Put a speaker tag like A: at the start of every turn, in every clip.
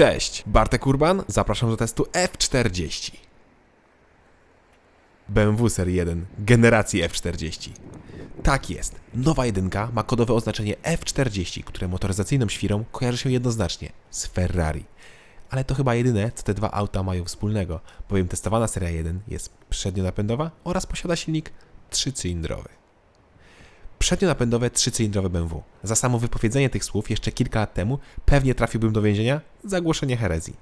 A: Cześć, Bartek Urban, zapraszam do testu F40. BMW Serii 1, generacji F40. Tak jest, nowa jedynka ma kodowe oznaczenie F40, które motoryzacyjną świrą kojarzy się jednoznacznie z Ferrari. Ale to chyba jedyne, co te dwa auta mają wspólnego, bowiem testowana Seria 1 jest przednionapędowa oraz posiada silnik trzycylindrowy. Przednionapędowe trzycylindrowe BMW. Za samo wypowiedzenie tych słów jeszcze kilka lat temu pewnie trafiłbym do więzienia za głoszenie herezji.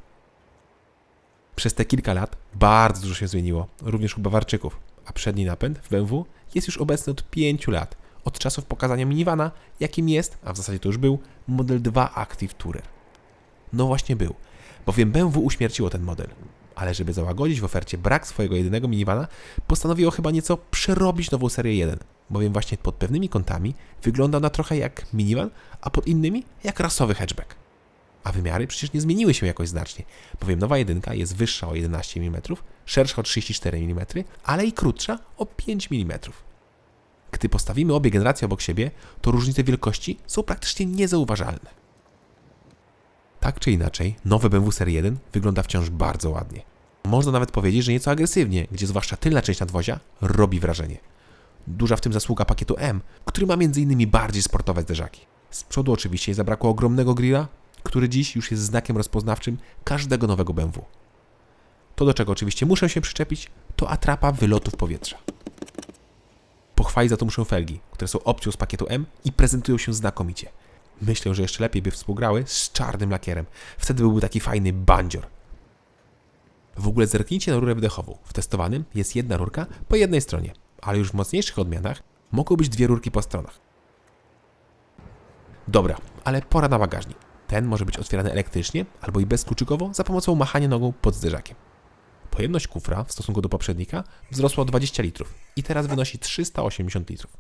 A: Przez te kilka lat bardzo dużo się zmieniło, również u Bawarczyków, a przedni napęd w BMW jest już obecny od 5 lat, od czasów pokazania minivana, jakim jest, a w zasadzie to już był, model 2 Active Tourer. No właśnie był, bowiem BMW uśmierciło ten model, ale żeby załagodzić w ofercie brak swojego jedynego minivana, postanowiło chyba nieco przerobić nową serię 1, bowiem właśnie pod pewnymi kątami wygląda ona trochę jak minivan, a pod innymi jak rasowy hatchback. A wymiary przecież nie zmieniły się jakoś znacznie, bowiem nowa jedynka jest wyższa o 11 mm, szersza o 34 mm, ale i krótsza o 5 mm. Gdy postawimy obie generacje obok siebie, to różnice wielkości są praktycznie niezauważalne. Tak czy inaczej, nowe BMW Serii 1 wygląda wciąż bardzo ładnie. Można nawet powiedzieć, że nieco agresywnie, gdzie zwłaszcza tylna część nadwozia robi wrażenie. Duża w tym zasługa pakietu M, który ma m.in. bardziej sportowe zderzaki. Z przodu oczywiście zabrakło ogromnego grilla, który dziś już jest znakiem rozpoznawczym każdego nowego BMW. To, do czego oczywiście muszę się przyczepić, to atrapa wylotów powietrza. Pochwalić za to muszę felgi, które są opcją z pakietu M i prezentują się znakomicie. Myślę, że jeszcze lepiej by współgrały z czarnym lakierem. Wtedy byłby taki fajny bandzior. W ogóle zerknijcie na rurę wydechową. W testowanym jest jedna rurka po jednej stronie, ale już w mocniejszych odmianach mogą być dwie rurki po stronach. Dobra, ale pora na bagażnik. Ten może być otwierany elektrycznie albo i bezkluczykowo za pomocą machania nogą pod zderzakiem. Pojemność kufra w stosunku do poprzednika wzrosła o 20 litrów i teraz wynosi 380 litrów.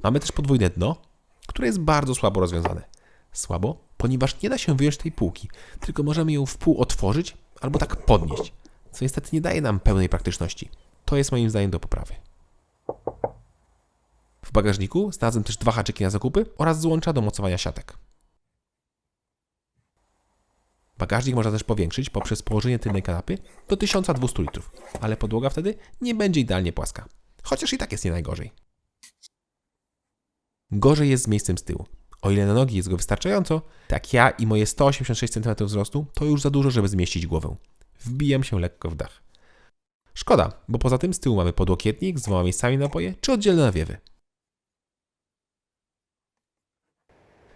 A: Mamy też podwójne dno, które jest bardzo słabo rozwiązane. Słabo, ponieważ nie da się wyjąć tej półki, tylko możemy ją w pół otworzyć albo tak podnieść, co niestety nie daje nam pełnej praktyczności. To jest moim zdaniem do poprawy. W bagażniku znalazłem też dwa haczyki na zakupy oraz złącza do mocowania siatek. Bagażnik można też powiększyć poprzez położenie tylnej kanapy do 1200 litrów, ale podłoga wtedy nie będzie idealnie płaska, chociaż i tak jest nie najgorzej. Gorzej jest z miejscem z tyłu. O ile na nogi jest go wystarczająco, tak ja i moje 186 cm wzrostu to już za dużo, żeby zmieścić głowę. Wbijam się lekko w dach. Szkoda, bo poza tym z tyłu mamy podłokietnik z dwoma miejscami na napoje czy oddzielne nawiewy.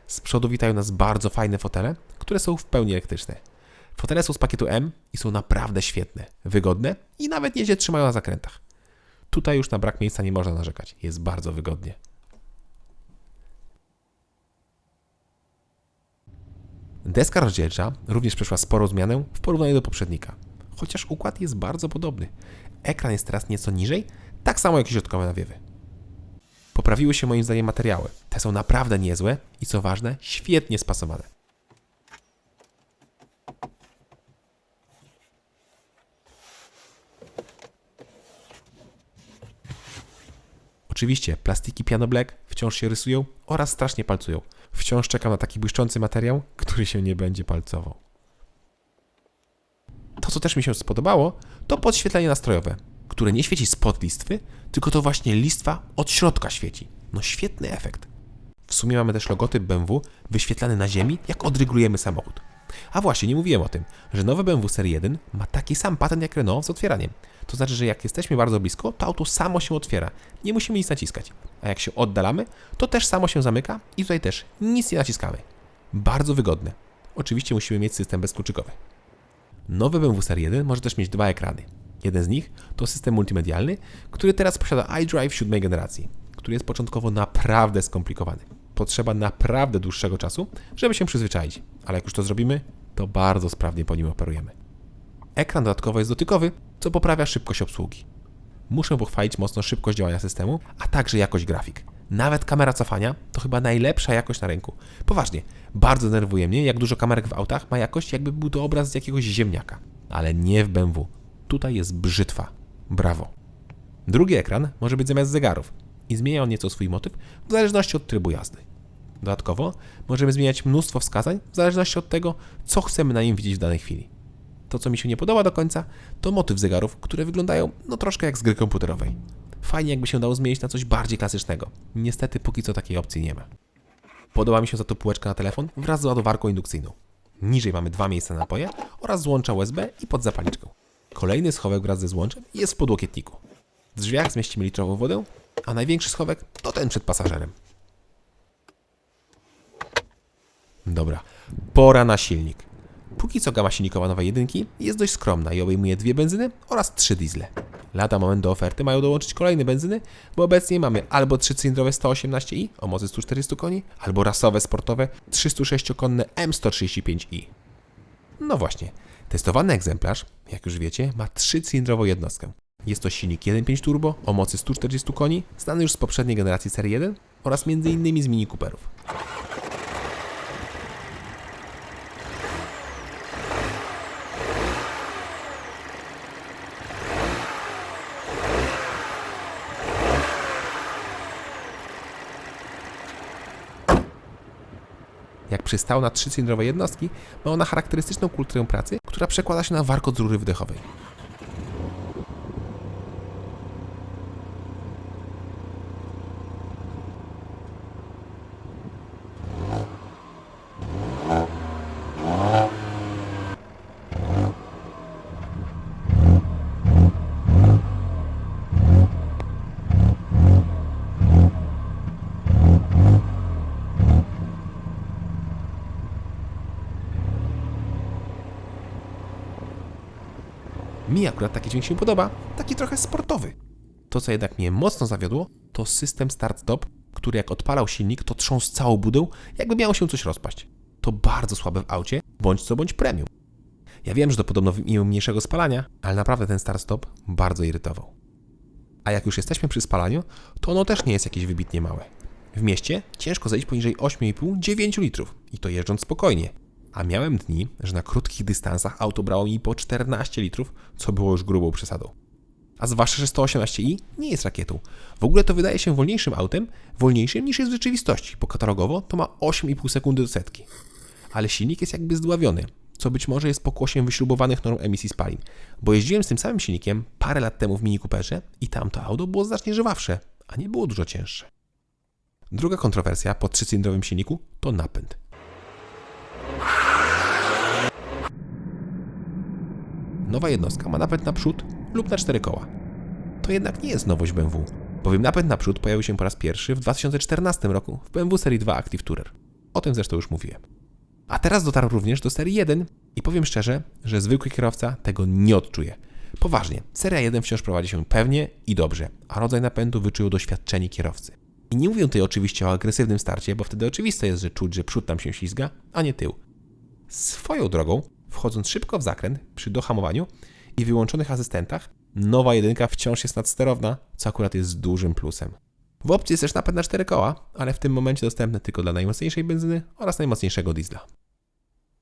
A: Z przodu witają nas bardzo fajne fotele, które są w pełni elektryczne. Fotele są z pakietu M i są naprawdę świetne, wygodne i nawet nieźle trzymają na zakrętach. Tutaj już na brak miejsca nie można narzekać, jest bardzo wygodnie. Deska rozdzielcza również przeszła sporą zmianę w porównaniu do poprzednika, chociaż układ jest bardzo podobny. Ekran jest teraz nieco niżej, tak samo jak i środkowe nawiewy. Poprawiły się moim zdaniem materiały. Te są naprawdę niezłe i co ważne, świetnie spasowane. Oczywiście plastiki Piano Black wciąż się rysują oraz strasznie palcują. Wciąż czekam na taki błyszczący materiał, który się nie będzie palcował. To, co też mi się spodobało, to podświetlenie nastrojowe, które nie świeci spod listwy, tylko to właśnie listwa od środka świeci. No świetny efekt. W sumie mamy też logotyp BMW wyświetlany na ziemi, jak odregulujemy samochód. A właśnie, nie mówiłem o tym, że nowe BMW Serii 1 ma taki sam patent jak Renault z otwieraniem. To znaczy, że jak jesteśmy bardzo blisko, to auto samo się otwiera. Nie musimy nic naciskać. A jak się oddalamy, to też samo się zamyka i tutaj też nic nie naciskamy. Bardzo wygodne. Oczywiście musimy mieć system bezkluczykowy. Nowe BMW Serii 1 może też mieć dwa ekrany. Jeden z nich to system multimedialny, który teraz posiada iDrive 7 generacji, który jest początkowo naprawdę skomplikowany. Potrzeba naprawdę dłuższego czasu, żeby się przyzwyczaić, ale jak już to zrobimy, to bardzo sprawnie po nim operujemy. Ekran dodatkowo jest dotykowy, co poprawia szybkość obsługi. Muszę pochwalić mocno szybkość działania systemu, a także jakość grafik. Nawet kamera cofania to chyba najlepsza jakość na rynku. Poważnie, bardzo denerwuje mnie, jak dużo kamerek w autach ma jakość, jakby był to obraz z jakiegoś ziemniaka. Ale nie w BMW. Tutaj jest brzytwa. Brawo. Drugi ekran może być zamiast zegarów i zmienia on nieco swój motyw w zależności od trybu jazdy. Dodatkowo możemy zmieniać mnóstwo wskazań w zależności od tego, co chcemy na nim widzieć w danej chwili. To, co mi się nie podoba do końca, to motyw zegarów, które wyglądają troszkę jak z gry komputerowej. Fajnie jakby się dało zmienić na coś bardziej klasycznego. Niestety póki co takiej opcji nie ma. Podoba mi się za to półeczka na telefon wraz z ładowarką indukcyjną. Niżej mamy 2 miejsca na napoje oraz złącza USB i pod zapalniczką. Kolejny schowek wraz ze złączem jest w podłokietniku. W drzwiach zmieścimy litrową wodę, a największy schowek to ten przed pasażerem. Dobra, pora na silnik. Póki co gama silnikowa nowej jedynki jest dość skromna i obejmuje 2 benzyny oraz 3 diesle. Lada moment do oferty mają dołączyć kolejne benzyny, bo obecnie mamy albo 3-cylindrowe 118i o mocy 140 koni, albo rasowe sportowe 306-konne M135i. No właśnie, testowany egzemplarz, jak już wiecie, ma 3-cylindrową jednostkę. Jest to silnik 1.5 turbo o mocy 140 koni, znany już z poprzedniej generacji serii 1 oraz m.in. z Mini Cooperów. Jak przystało na 3-cylindrowe jednostki, ma ona charakterystyczną kulturę pracy, która przekłada się na warkot z rury wdechowej. Mi akurat taki dźwięk się podoba, taki trochę sportowy. To, co jednak mnie mocno zawiodło, to system start-stop, który jak odpalał silnik, to trząsł całą budę, jakby miało się coś rozpaść. To bardzo słabe w aucie, bądź co bądź premium. Ja wiem, że to podobno mimo mniejszego spalania, ale naprawdę ten start-stop bardzo irytował. A jak już jesteśmy przy spalaniu, to ono też nie jest jakieś wybitnie małe. W mieście ciężko zejść poniżej 8,5-9 litrów i to jeżdżąc spokojnie. A miałem dni, że na krótkich dystansach auto brało mi po 14 litrów, co było już grubą przesadą. A zwłaszcza, że 118i nie jest rakietą. W ogóle to wydaje się wolniejszym autem, wolniejszym niż jest w rzeczywistości, bo katalogowo to ma 8,5 sekundy do setki. Ale silnik jest jakby zdławiony, co być może jest pokłosiem wyśrubowanych norm emisji spalin, bo jeździłem z tym samym silnikiem parę lat temu w Mini Cooperze i tamto auto było znacznie żywawsze, a nie było dużo cięższe. Druga kontrowersja po 3-cylindrowym silniku to napęd. Nowa jednostka ma napęd na przód lub na 4 koła. To jednak nie jest nowość BMW, bowiem napęd na przód pojawił się po raz pierwszy w 2014 roku w BMW Serii 2 Active Tourer. O tym zresztą już mówiłem. A teraz dotarł również do Serii 1 i powiem szczerze, że zwykły kierowca tego nie odczuje. Poważnie, Seria 1 wciąż prowadzi się pewnie i dobrze, a rodzaj napędu wyczują doświadczeni kierowcy. I nie mówię tutaj oczywiście o agresywnym starcie, bo wtedy oczywiste jest, że czuć, że przód tam się ślizga, a nie tył. Swoją drogą, wchodząc szybko w zakręt przy dohamowaniu i wyłączonych asystentach, nowa jedynka wciąż jest nadsterowna, co akurat jest dużym plusem. W opcji jest też napęd na 4 koła, ale w tym momencie dostępny tylko dla najmocniejszej benzyny oraz najmocniejszego diesla.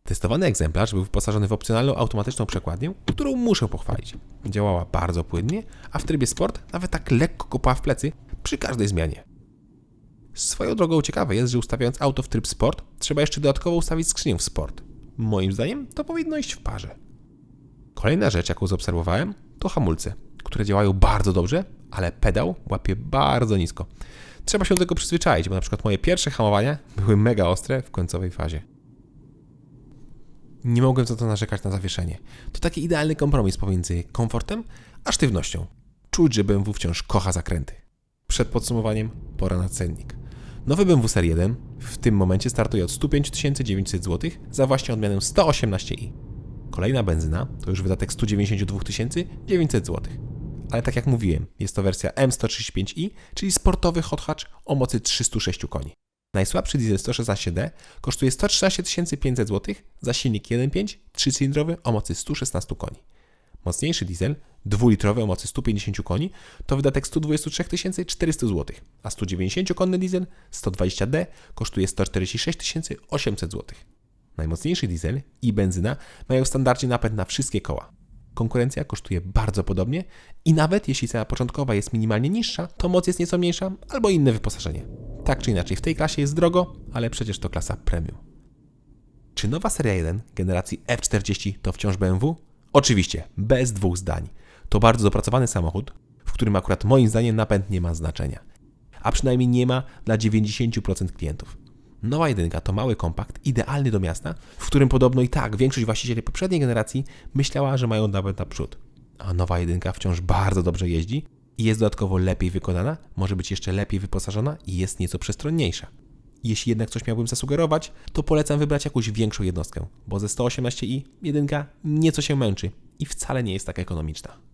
A: Testowany egzemplarz był wyposażony w opcjonalną automatyczną przekładnię, którą muszę pochwalić. Działała bardzo płynnie, a w trybie sport nawet tak lekko kopała w plecy przy każdej zmianie. Swoją drogą ciekawe jest, że ustawiając auto w tryb sport, trzeba jeszcze dodatkowo ustawić skrzynię w sport. Moim zdaniem to powinno iść w parze. Kolejna rzecz, jaką zaobserwowałem, to hamulce, które działają bardzo dobrze, ale pedał łapie bardzo nisko. Trzeba się do tego przyzwyczaić, bo na przykład moje pierwsze hamowania były mega ostre w końcowej fazie. Nie mogłem za to narzekać na zawieszenie. To taki idealny kompromis pomiędzy komfortem a sztywnością. Czuć, że BMW wciąż kocha zakręty. Przed podsumowaniem pora na cennik. Nowy BMW Serii 1 w tym momencie startuje od 105 900 zł za właśnie odmianę 118i. Kolejna benzyna to już wydatek 192 900 zł. Ale tak jak mówiłem, jest to wersja M135i, czyli sportowy hot hatch o mocy 306 koni. Najsłabszy diesel 116D kosztuje 113 500 zł za silnik 1.5 3-cylindrowy o mocy 116 koni. Mocniejszy diesel, 2-litrowy o mocy 150 koni, to wydatek 123 400 zł, a 190-konny diesel 120D kosztuje 146 800 zł. Najmocniejszy diesel i benzyna mają w standardzie napęd na wszystkie koła. konkurencja kosztuje bardzo podobnie i nawet jeśli cena początkowa jest minimalnie niższa, to moc jest nieco mniejsza albo inne wyposażenie. Tak czy inaczej, w tej klasie jest drogo, ale przecież to klasa premium. Czy nowa seria 1 generacji F40 to wciąż BMW? Oczywiście, bez dwóch zdań. To bardzo dopracowany samochód, w którym akurat moim zdaniem napęd nie ma znaczenia. A przynajmniej nie ma dla 90% klientów. Nowa 1 to mały kompakt, idealny do miasta, w którym podobno i tak większość właścicieli poprzedniej generacji myślała, że mają napęd naprzód. A nowa 1 wciąż bardzo dobrze jeździ i jest dodatkowo lepiej wykonana, może być jeszcze lepiej wyposażona i jest nieco przestronniejsza. Jeśli jednak coś miałbym zasugerować, to polecam wybrać jakąś większą jednostkę, bo ze 118i 1 nieco się męczy i wcale nie jest taka ekonomiczna.